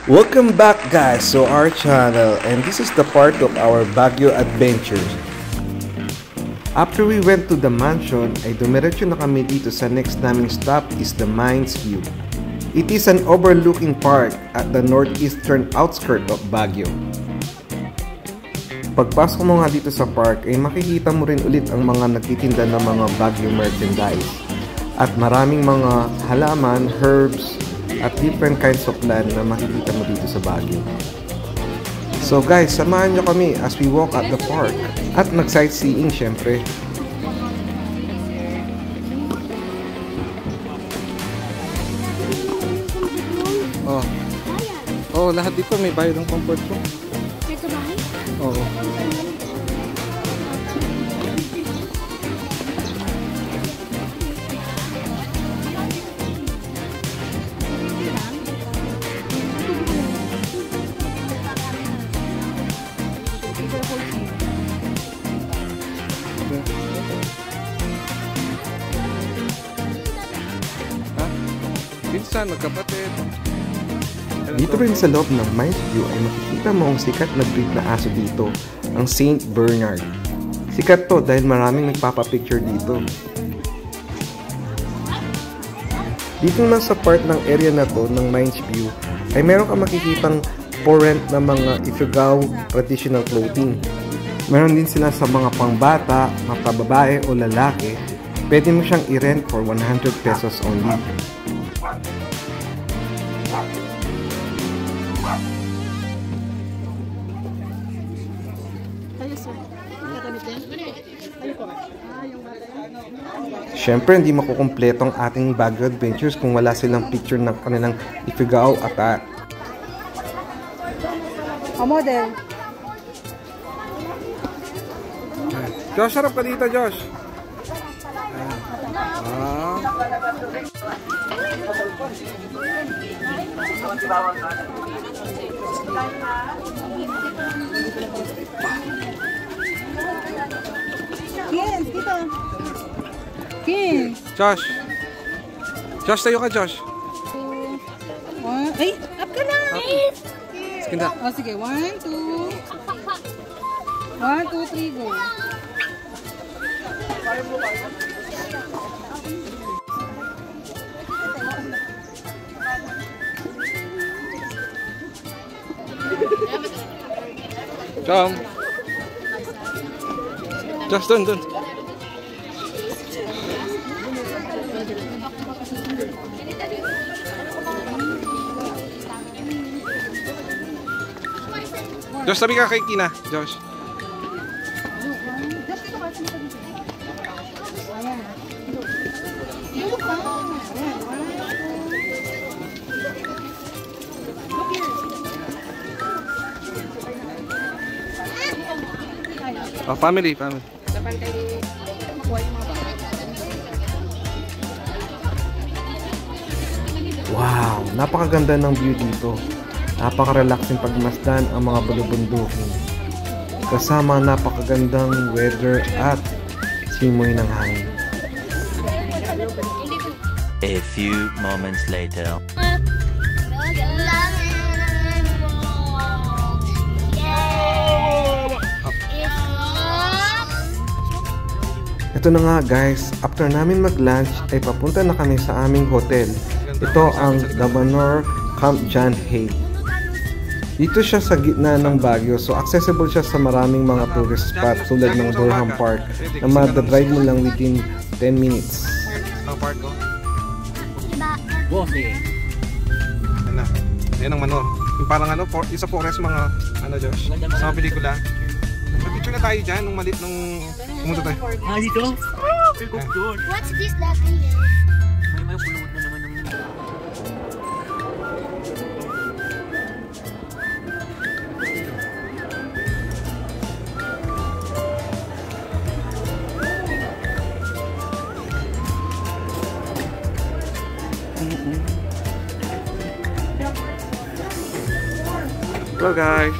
Welcome back guys to our channel, and this is the part of our Baguio adventures. After we went to the mansion, ay dumiretso na kami dito sa next naming stop is the Mines View. It is an overlooking park at the northeastern outskirt of Baguio. Pagpasok mo nga dito sa park ay makikita mo rin ulit ang mga nagtitinda ng mga Baguio merchandise at maraming mga halaman, herbs, at different kinds of land na makikita mo dito sa Baguio. So guys, samahan nyo kami as we walk at the park at nag-sightseeing syempre. Oh, lahat dito may bayad ng comfort room. Sa bahay? Oo. Minsan magkapatid. Dito rin sa loob ng Mines View ay makikita mo ang sikat na breed na aso dito, ang Saint Bernard. Sikat to dahil maraming nagpapapicture dito. Dito naman sa part ng area na to ng Mines View ay meron kang makikitang for rent na mga Ifugao traditional clothing. Meron din sila sa mga pangbata, mga babae o lalaki. Pwede mo siyang i-rent for 100 pesos only. Siyempre, hindi makukumpleto ang ating Baguio adventures kung wala silang picture ng kanilang Ifugao attack. Model. Josh, harap ka dito, Josh. Yes, dito. Yes. Josh. Josh, tayo ka, Josh. Ay, up ka na. Sige na. Oh, sige. 1, 2. 1, 2, 3, go. Come. Josh, dun. Josh, sabi ka kay Kina. Josh. Oh, family. Wow, napakaganda ng view dito. Napaka-relaxing pagmasdan ang mga bulubundukin. Kasama napakagandang weather at simoy ng hangin. A few moments later. Ito na nga guys, after namin mag-lunch ay papunta na kami sa aming hotel. Ito ang Damanor Camp John Hay. Dito siya sa gitna ng Baguio, so accessible siya sa maraming mga tourist spot tulad ng Durham Park na madadrive mo lang within 10 minutes. Ang park ko. Yan na. Yan ang manor. Yung parang ano, isa forest mga ano, Josh, sa mga pelikula. Mag-picture na tayo dyan nung malit nung pumunta tayo. Dito? What's this that in here? May pulot na naman ng... Hello guys.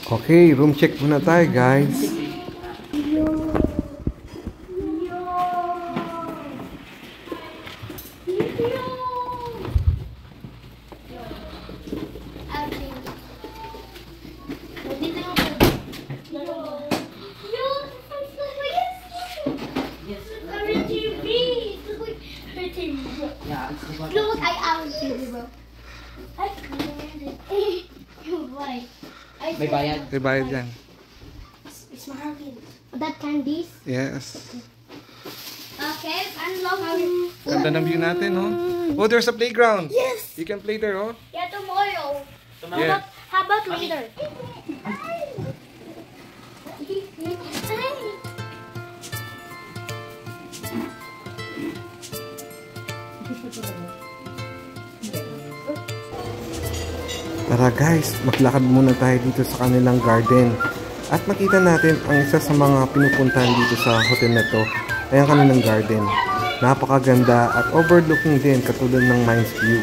Okay, room check muna tayo guys. Look, I out TV, bro. May bayad. May bayad yan. It's Marvin. That candies? Yes. Okay, unlock it. Ganda ng view natin, oh. Oh, there's a playground. Yes. You can play there, oh. Yeah, tomorrow. Yeah. How about later? Tara guys, maglakad muna tayo dito sa kanilang garden. At makita natin ang isa sa mga pinupuntahan dito sa hotel na to ay ang kanilang garden. Napakaganda at overlooking din katulad ng Mines View.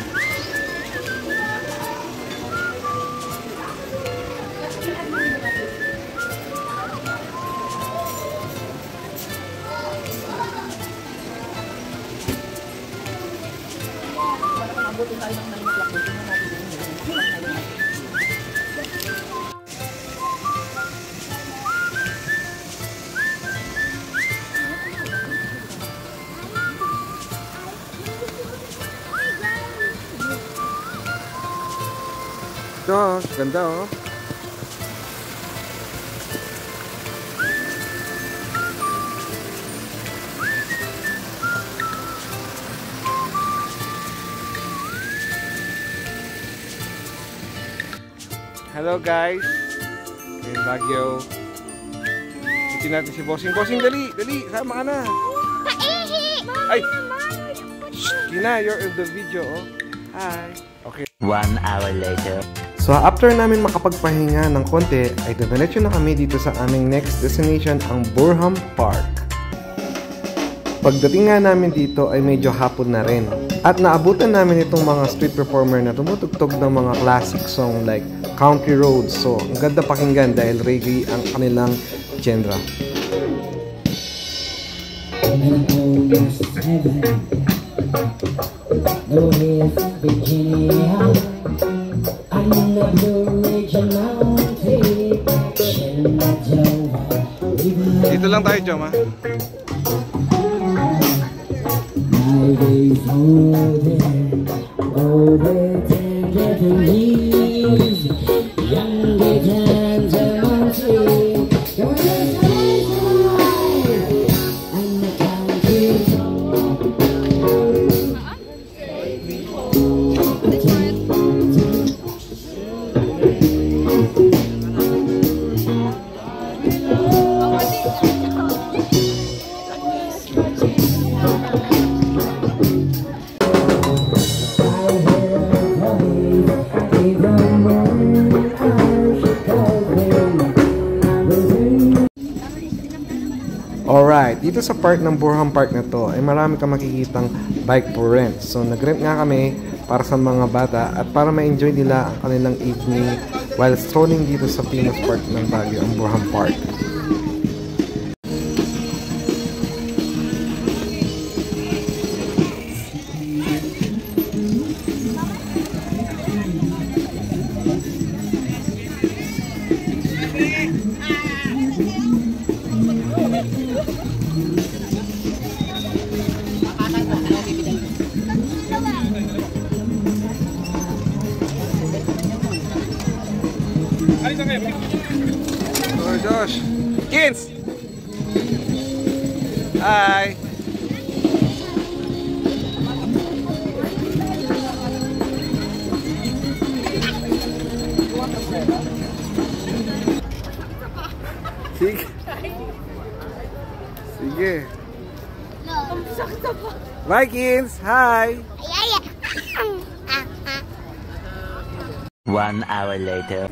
Ito, ganda, oh. Hello guys. In Baguio. Ito natin si Bossing. Bossing, dali, dali, sama ka na. Ay! Shh, Kina, you're in the video, oh. Hi. Okay. 1 hour later. So after namin makapagpahinga ng konti, ay diretso na kami dito sa aming next destination, ang Burham Park. Pagdating nga namin dito ay medyo hapon na rin. At naabutan namin itong mga street performer na tumutugtog ng mga classic song like Country Roads. So ang ganda pakinggan dahil reggae ang kanilang genre. Dito lang tayo, Jom, ha? Alright, dito sa part ng Burham Park na to ay marami kang makikitang bike for rent. So nag-rent nga kami para sa mga bata at para ma-enjoy nila ang kanilang evening while strolling dito sa famous park ng Baguio, ang Burham Park. Oh, Josh. Kids! Hi! Sige. Sige. Bye, kids! Hi! 1 hour later.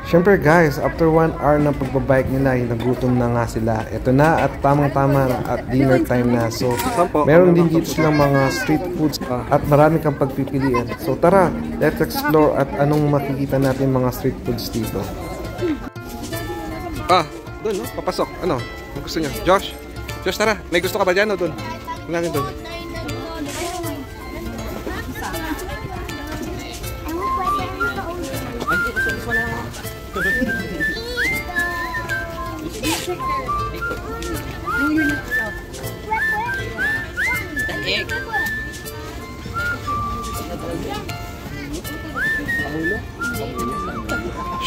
Siyempre guys, after 1 hour ng pagbabike nila, nagutom na nga sila. Ito na at tamang-tama at dinner time na. So, meron din dito silang mga street foods at marami kang pagpipilian. So tara, let's explore at anong makikita natin mga street foods dito. Doon, no? Papasok. Ano? Ang gusto niyo? Josh? Josh, tara. May gusto ka ba dyan o doon? Doon natin doon.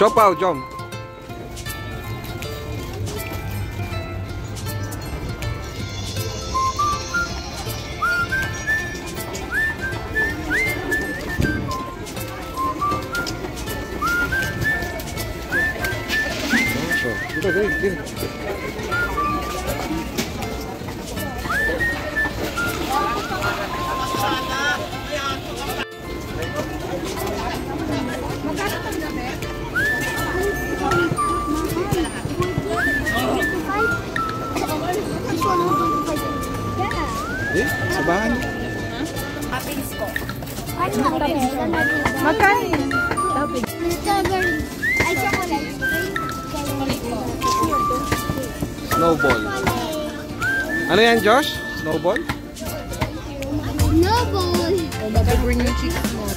Siopaw, Jom. Dito, dito. Sabahan. Magkano? Strawberry. Ay, chocolate. Snowball. Ano yan, Josh? Snowball? No ball. Bring yung cheeks mo.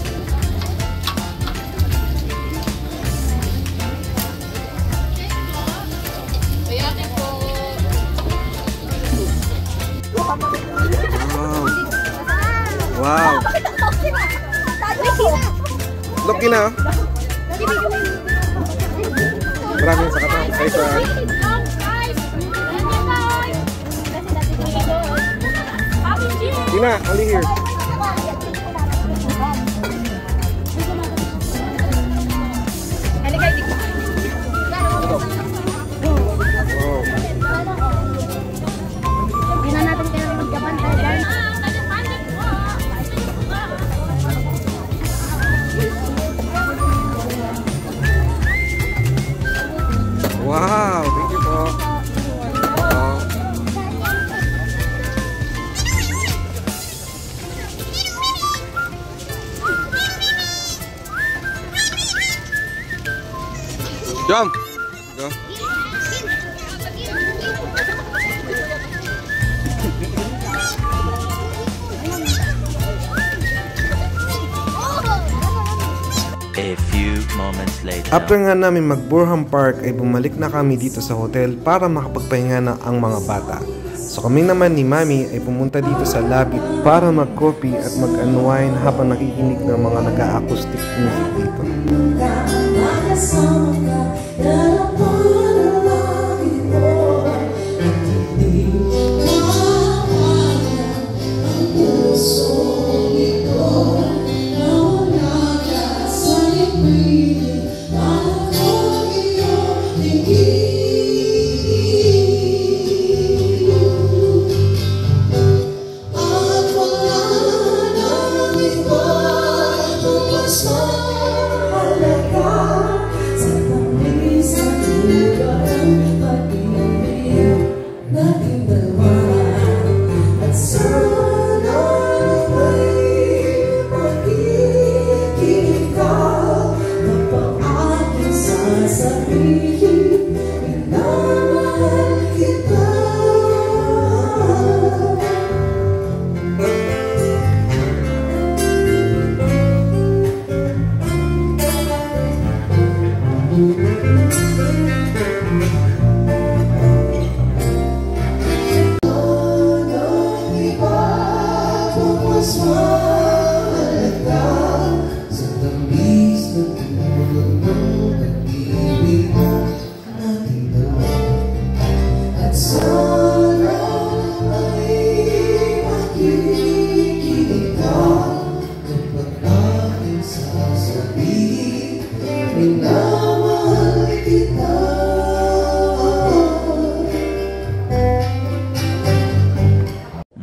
Wow. Look na. Maraming sa kata. Kay Fran. Tina, only here. Wow, thank you po. Jump. Go. A few moments later. After nga namin mag-Burham Park ay bumalik na kami dito sa hotel para makapagpahinga na ang mga bata. So kami naman ni Mami ay pumunta dito sa lobby para mag-coffee at mag-unwind habang nakikinig ng mga nag-acoustic music dito.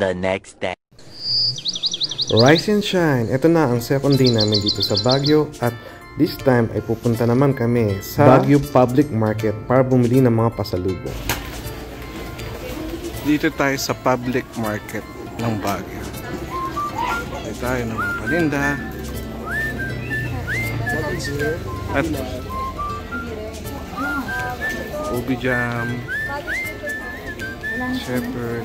The next day. Rise and shine! Ito na ang second day namin dito sa Baguio at this time ay pupunta naman kami sa Baguio Public Market para bumili ng mga pasalubong. Dito tayo sa public market ng Baguio. Dito tayo ng mga paninda. At ubi jam, shepherd,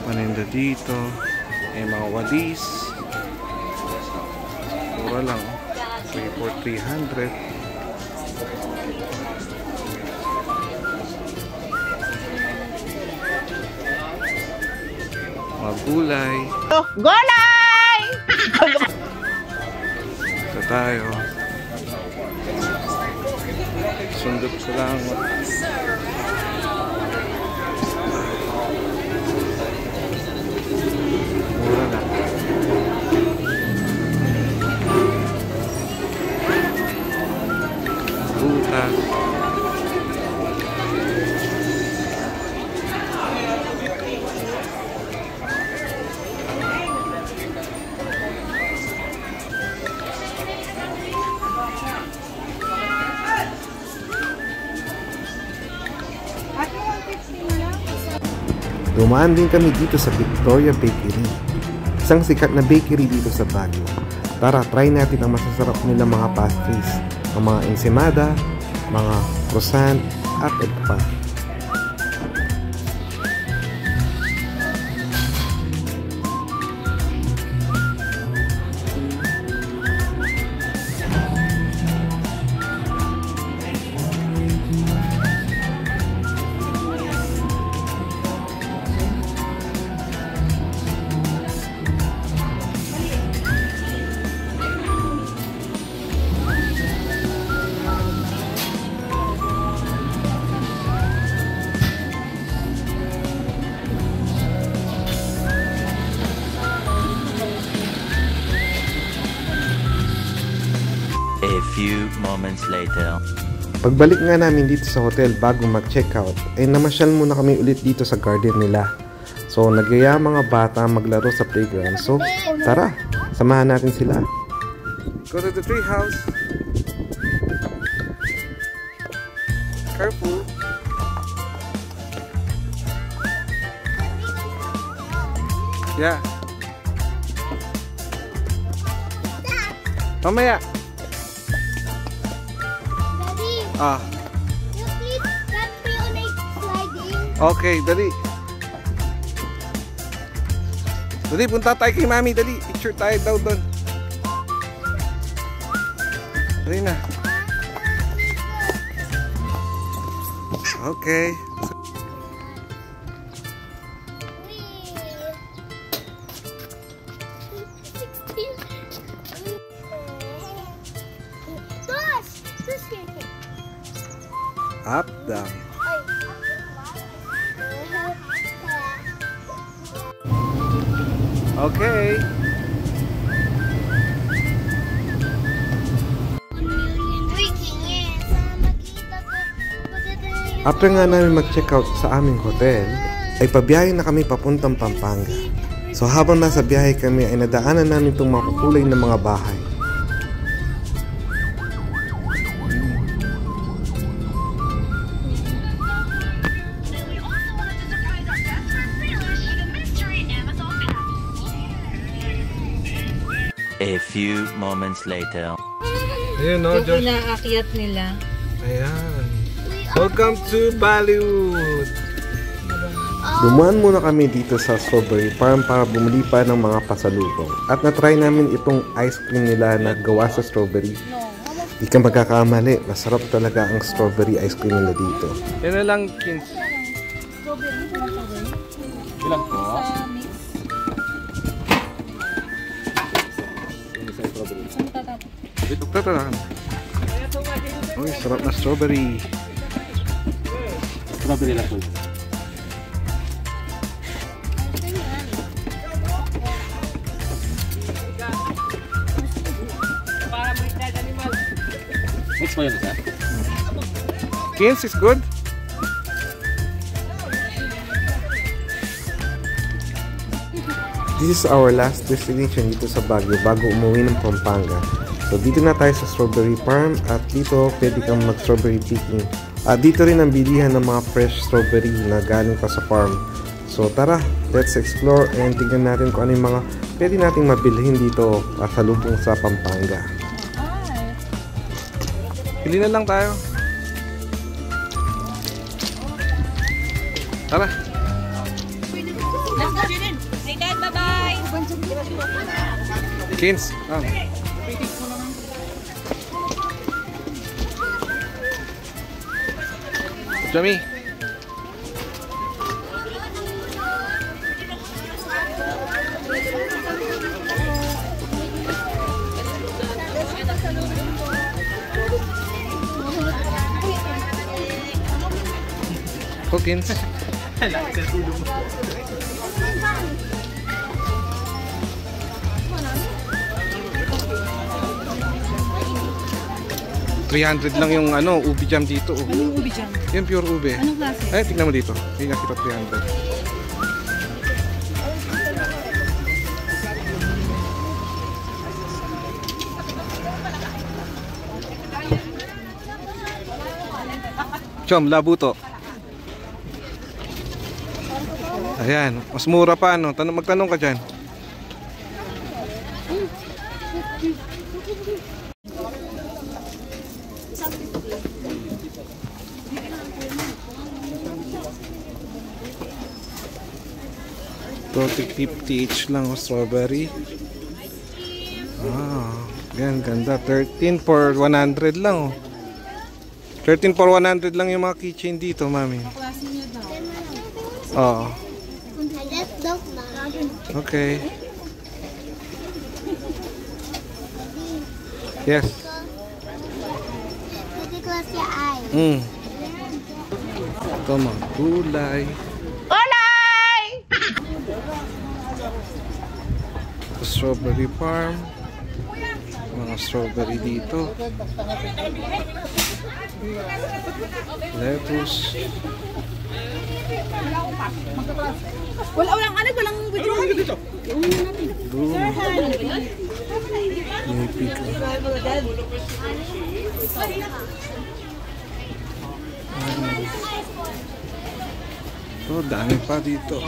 paninda dito, may mga walis. Mura lang. For 300. Mga gulay. Gulay! Ito tayo. Sundot sa lang. Mura lang. Butas. Dumaan din kami dito sa Victoria Bakery, isang sikat na bakery dito sa Baguio. Tara, try natin ang masasarap nilang mga pastries, ang mga ensimada, mga croissant, at iba pa. A few moments later. Pagbalik nga namin dito sa hotel bago mag-checkout, ay namasyal muna kami ulit dito sa garden nila. So, nagyaya mga bata maglaro sa playground. So, tara, samahan natin sila. Go to the tree house. Careful. Yeah. Mamaya. Daddy, Ah, you please let me on a sliding. okay, dali. Dali, punta tayo kay Mami, dali. Picture tayo daw doon. Dali na. Okay. Up, down. Okay. After nga namin mag-checkout sa aming hotel, ay pabiyahe na kami papuntang Pampanga. So habang nasa biyahe kami ay nadaanan namin itong makukulay na mga bahay. A few moments later. Ayun, no, Yung Josh. inaakyat nila. Ayan. Welcome to Bollywood. Dumaan muna kami dito sa strawberry farm para bumili pa ng mga pasalubong. At na-try namin itong ice cream nila na gawa sa strawberry. Di ka magkakamali, masarap talaga ang strawberry ice cream nila dito. Yan na lang, Kins. Strawberry sa gawin. Ilang po? Sa mix. Ang tatapos. Dito, tatalaan. Uy, sarap na strawberry. Strawberry lang po. Next po yun, sir. Kins is good? This is our last destination dito sa Baguio bago umuwi ng Pampanga. So dito na tayo sa strawberry farm at dito pwede kang mag-strawberry picking. At dito rin ang bilihan ng mga fresh strawberry na galing pa sa farm. So tara, let's explore and tignan natin kung ano yung mga pwede nating mabilhin dito sa lubong sa Pampanga. Pili na lang tayo. Tara. Let's go, Jinin. Say Dad, bye-bye. Kins. Jami. Kins. $300 lang yung ubi jam dito. Anong ubi dyan? Yung pure ube. Anong klase? Ay, tignan mo dito. Yung nakita 300. Chom, labuto. Ayan, mas mura pa magtanong ka dyan. $50 each lang strawberry. Yan, ganda. 13 for 100 lang 13 for 100 lang yung mga keychain dito, mami. Klase niya daw. Oo. I just don't know. Okay. Yes. Pwede close your eyes. Ito mga gulay. Strawberry farm. Mga strawberry dito. Lettuce. Walang video. Broom. May pico. Dami pa dito.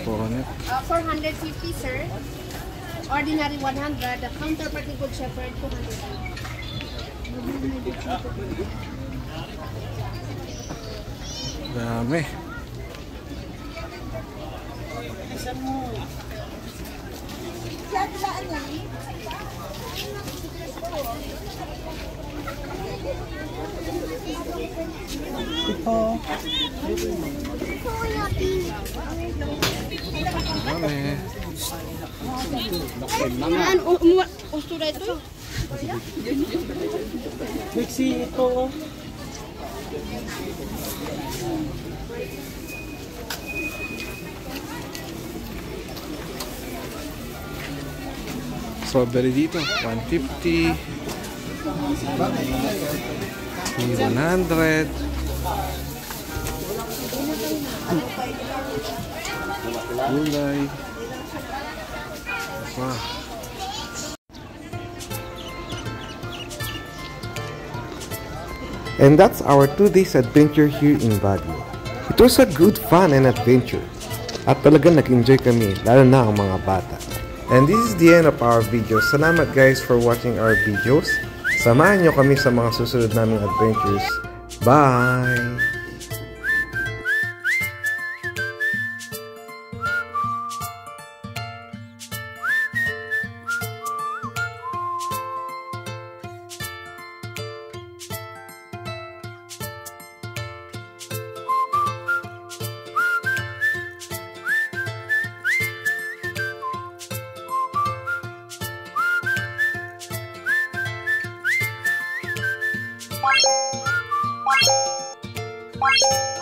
Bonnet. 450, sir. Ordinary 100. The counterpart ni Good Shepherd 200. Dami. Yan, gusto na ito. Mixi ito. Strawberry dito, 150. 100. Gulay. Wow. And that's our 2 days adventure here in Baguio. It was a good fun and adventure. At talagang nag-enjoy kami, lalo na ang mga bata. And this is the end of our video. Salamat guys for watching our videos. Samahan nyo kami sa mga susunod naming adventures. Bye! Bye.